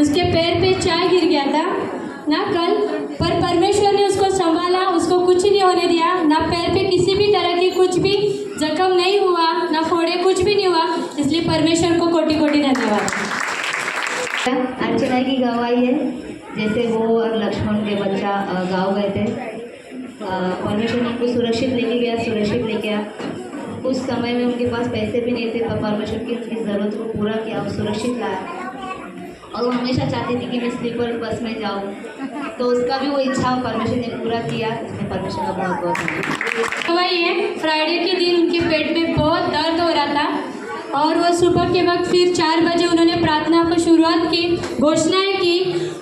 उसके पैर पे चाय गिर गया था ना कल, पर परमेश्वर ने उसको संभाला, उसको कुछ नहीं होने दिया, ना पैर पे किसी भी तरह की कुछ भी जख्म नहीं हुआ, ना फोड़े, कुछ भी नहीं हुआ। इसलिए परमेश्वर को कोटि कोटि धन्यवाद। अर्चना की गवाही है, जैसे वो और लक्ष्मण के बच्चा गाँव गए थे, परमेश्वर ने उनको सुरक्षित लेके गया, सुरक्षित लेके आया। उस समय में उनके पास पैसे भी नहीं थे, पर परमेश्वर की उनकी ज़रूरत को पूरा किया और सुरक्षित लाया। और वो हमेशा चाहती थी कि मैं स्लीपर बस में जाऊँ, तो उसका भी वो इच्छा परमेश्वर ने पूरा किया। इसमें परमेश्वर का बहुत बहुत धन्यवाद। वही है, फ्राइडे के दिन उनके पेट में बहुत दर्द हो रहा था और वो सुबह के वक्त फिर 4 बजे उन्होंने प्रार्थना को शुरुआत की, घोषणाएं की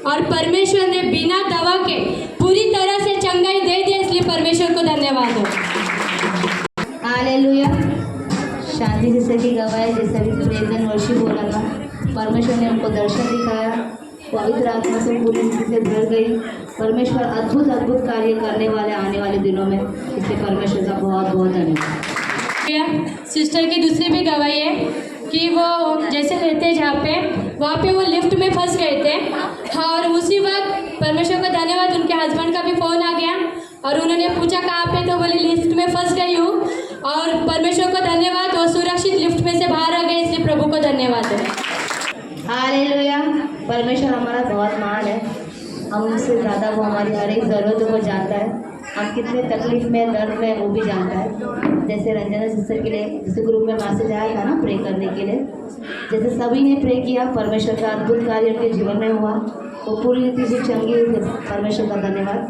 और परमेश्वर ने बिना दवा के पूरी तरह से चंगाई दे दी। इसलिए परमेश्वर को धन्यवाद हो। हालेलुया। शांति जैसे की गवाही, जैसे भी प्रेजन वर्शिप हो रहा था, परमेश्वर ने उनको दर्शन दिखाया, पवित्र आत्मा से पूरी रीति से भर गई। परमेश्वर अद्भुत अद्भुत कार्य करने वाले आने वाले दिनों में, इसलिए परमेश्वर का बहुत बहुत धन्यवाद। सिस्टर की दूसरी भी गवाही है कि वो जैसे रहते जहाँ पे, वहाँ पे वो लिफ्ट में फंस गए थे और उसी वक्त परमेश्वर को धन्यवाद, उनके हस्बैंड का भी फ़ोन आ गया और उन्होंने पूछा कहाँ पे, तो बोले लिफ्ट में फंस गई हूँ। और परमेश्वर को धन्यवाद, वो सुरक्षित लिफ्ट में से बाहर आ गए। इसलिए प्रभु को धन्यवाद है। हालेलुया। परमेश्वर हमारा बहुत महान है, हम उससे ज़्यादा वो हमारी हर एक ज़रूरतों को जानता है। हम कितने तकलीफ में, दर्द में, वो भी जानता है। जैसे रंजना सिस्टर के लिए जैसे ग्रुप में मैसेज आया था ना प्रे करने के लिए, जैसे सभी ने प्रे किया, परमेश्वर का अद्भुत कार्य उनके जीवन में हुआ, वो पूरी रीति से चंगी हुई। परमेश्वर का धन्यवाद।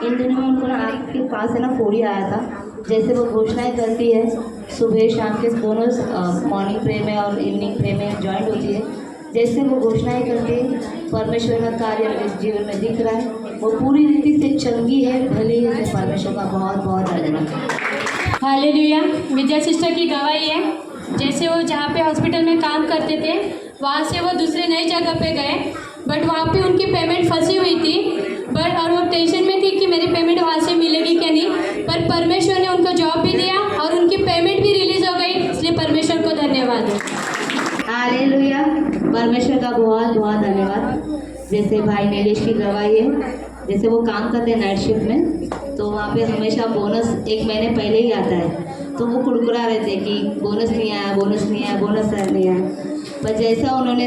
इन दिनों में उनको ना आँख के पास है ना फोड़ी आया था। जैसे वो घोषणाएं करती है सुबह शाम के दोनों मॉर्निंग प्रे में और इवनिंग प्रे में ज्वाइंट होती है, जैसे वो घोषणाएं करके परमेश्वर का कार्य इस जीवन में दिख रहा है, वो पूरी रीति से चंगी है, भली है। परमेश्वर का बहुत बहुत धन्यवाद। हालेलुया। विद्या सिस्टर की गवाही है, जैसे वो जहाँ पे हॉस्पिटल में काम करते थे, वहाँ से वो दूसरे नई जगह पे गए, बट वहाँ पे उनकी पेमेंट फंसी हुई थी, बट और वो टेंशन में थी कि मेरी पेमेंट वहाँ से मिलेगी क्या नहीं, पर परमेश्वर ने उनको जॉब भी दिया और उनकी पेमेंट भी रिलीज़ हो गई। इसलिए परमेश्वर को धन्यवाद है। हालेलुया। परमेश्वर का बहुत बहुत धन्यवाद। जैसे भाई नीलेश की गवाही है, जैसे वो काम करते हैं नाइट शिफ्ट में, तो वहाँ पे हमेशा बोनस 1 महीने पहले ही आता है, तो वो कुड़कुड़ा रहे थे कि बोनस नहीं आया, बोनस नहीं आया, बोनस नहीं आया। पर जैसा उन्होंने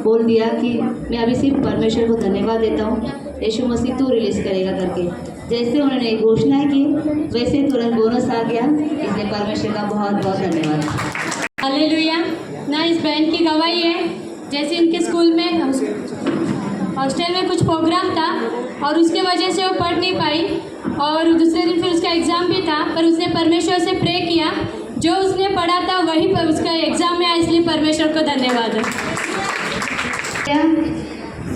बोल दिया कि मैं अभी सिर्फ परमेश्वर को धन्यवाद देता हूँ, यीशु मसीह तू रिलीज़ करेगा करके, जैसे उन्होंने घोषणा की वैसे तुरंत बोनस आ गया। इसलिए परमेश्वर का बहुत बहुत धन्यवाद। हालेलुया। ना इस बहन की गवाही है, जैसे इनके स्कूल में हॉस्टल में कुछ प्रोग्राम था और उसके वजह से वो पढ़ नहीं पाई और दूसरे दिन फिर उसका एग्ज़ाम भी था, पर उसने परमेश्वर से प्रे किया, जो उसने पढ़ा था वही पर उसका एग्ज़ाम में आया। इसलिए परमेश्वर को धन्यवाद है।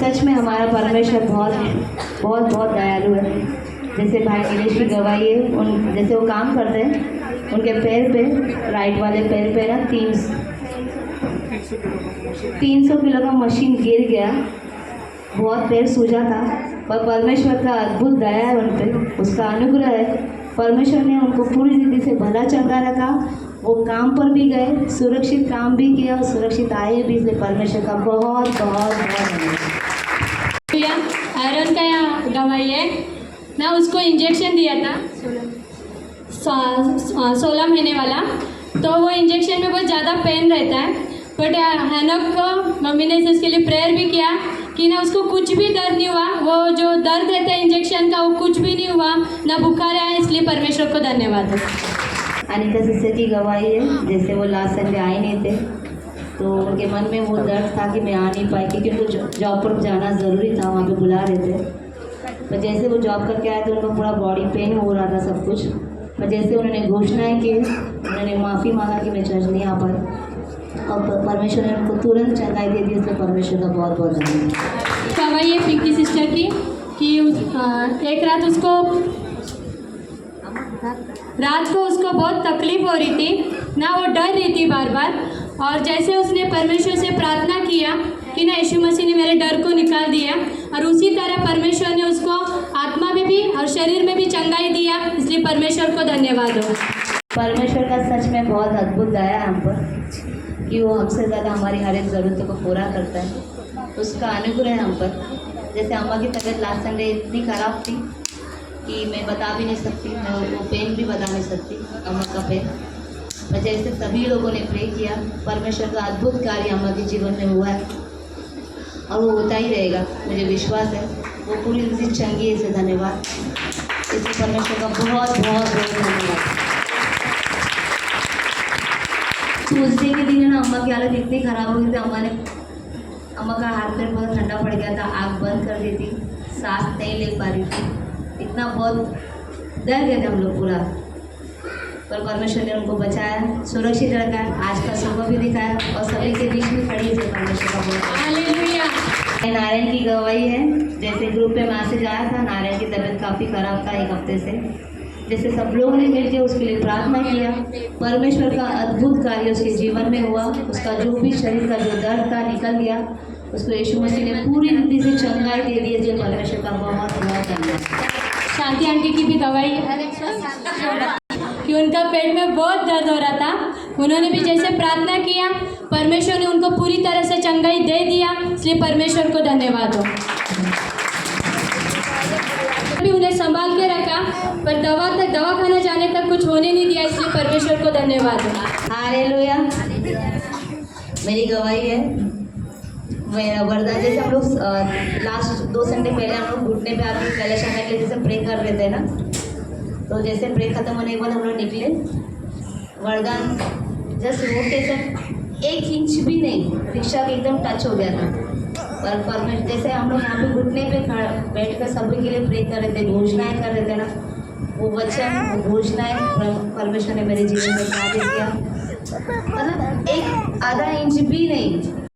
सच में हमारा परमेश्वर बहुत बहुत बहुत दयालु है। जैसे भाई नीलेश की गवाही है, जैसे वो काम करते हैं, उनके पैर पे, राइट वाले पैर पे ना 300 किलो का मशीन गिर गया, बहुत पैर सूजा था, पर परमेश्वर का अद्भुत दया है उन पर, उसका अनुग्रह है। परमेश्वर ने उनको पूरी रीति से भला चंगा रखा, वो काम पर भी गए, सुरक्षित काम भी किया और सुरक्षित आए भी। इसलिए परमेश्वर का बहुत बहुत धन्यवाद। आयरन का यहाँ गवाही है ना, उसको इंजेक्शन दिया था 16 महीने वाला, तो वो इंजेक्शन में बहुत ज़्यादा पेन रहता है, बट हैनोक को मम्मी ने उसके लिए प्रेयर भी किया कि ना उसको कुछ भी दर्द नहीं हुआ, वो जो दर्द रहता है इंजेक्शन का वो कुछ भी नहीं हुआ, ना बुखार आया। इसलिए परमेश्वर को धन्यवाद। अनिता सिस्टर की गवाही है, जैसे वो लास्ट संडे आए नहीं थे, तो उनके मन में वो दर्द था कि मैं आ नहीं पाई, क्योंकि उनको जॉब पर जाना ज़रूरी था, वहाँ पे बुला रहे थे। पर जैसे वो जॉब करके आए तो उनका पूरा बॉडी पेन हो रहा था सब कुछ, पर जैसे उन्होंने घोषणाएं की, उन्होंने माफ़ी मांगा कि मैं चर्च नहीं आ पाई और परमेश्वर ने उनको तुरंत चंगाई दे दी। इसलिए परमेश्वर का बहुत बहुत धन्यवाद। गवाही है पिंकी सिस्टर की कि एक रात को उसको बहुत तकलीफ़ हो रही थी ना, वो डर रही थी बार बार, और जैसे उसने परमेश्वर से प्रार्थना किया कि ना यीशु मसीह ने मेरे डर को निकाल दिया, और उसी तरह परमेश्वर ने उसको आत्मा में भी और शरीर में भी चंगाई दिया। इसलिए परमेश्वर को धन्यवाद हो। परमेश्वर का सच में बहुत अद्भुत दया है हम पर कि वो हमसे ज़्यादा हमारी हर एक ज़रूरतों को पूरा करता है। उसका अनुग्रह है हम पर। जैसे अम्मा की तबीयत लास्ट संडे इतनी ख़राब थी कि मैं बता भी नहीं सकती, मैं वो पेन भी बता नहीं सकती, अम्मा का पेन। पर जैसे सभी लोगों ने प्रे किया, परमेश्वर का अद्भुत कार्य अम्मा के जीवन में हुआ है और वो होता ही रहेगा, मुझे विश्वास है। वो पूरी तरह से चंगी है, इसे धन्यवाद। इसे परमेश्वर का बहुत बहुत बहुत धन्यवाद। ट्यूसडे के दिन है ना, अम्मा की हालत इतनी ख़राब हो गई थी, अम्मा का हाथ पैर बहुत ठंडा पड़ गया था, आँख बंद कर दी थी, सांस नहीं ले पा रही थी, इतना बहुत डर गए थे हम लोग पूरा। पर परमेश्वर ने उनको बचाया, सुरक्षित रखा, आज का सुबह भी दिखाया और सभी के बीच में खड़ी है परमेश्वर का बहुत। हालेलुया। नारायण की गवाही है। जैसे ग्रुप पे मैसेज आया था, नारायण की तबीयत काफ़ी ख़राब था एक हफ्ते से। जैसे सब लोगों ने मिलकर उसके लिए प्रार्थना किया, परमेश्वर का अद्भुत कार्य उसके जीवन में हुआ। उसका जो भी शरीर का जो दर्द था निकल गया, उसको यीशु मसीह ने पूरी रीति से चंगाई दे दी। जो परमेश्वर का बहुत बहुत धन्यवाद। शांति आंटी की भी गवाही कि उनका पेट में बहुत दर्द हो रहा था, उन्होंने भी जैसे प्रार्थना किया, परमेश्वर ने उनको पूरी तरह से चंगाई दे दिया, इसलिए परमेश्वर को धन्यवाद हो। भी उन्हें संभाल के रखा, पर दवाखाना जाने तक कुछ होने नहीं दिया, इसलिए परमेश्वर को धन्यवाद हो। हालेलुया। मेरी गवाही है, मेरा वरदान। जैसे हम लोग लास्ट 2 संडे पहले हम लोग घुटने पे आके कलश आने के लिए जैसे प्रे कर रहे थे ना, तो जैसे प्रे खत्म होने के बाद हम लोग निकले, वरदान जस्ट रोड स्टेशन 1 इंच भी नहीं, रिक्शा के एकदम टच हो गया था। पर परमेश्वर जैसे हम लोग यहाँ पे घुटने पे बैठ कर सभी के लिए प्रे कर रहे थे, घोषणाएं कर रहे थे ना, वो वचन, वो घोषणाएं परमेश्वर ने मेरे जीवन में कार्य किया। मतलब 1 आधा इंच भी नहीं,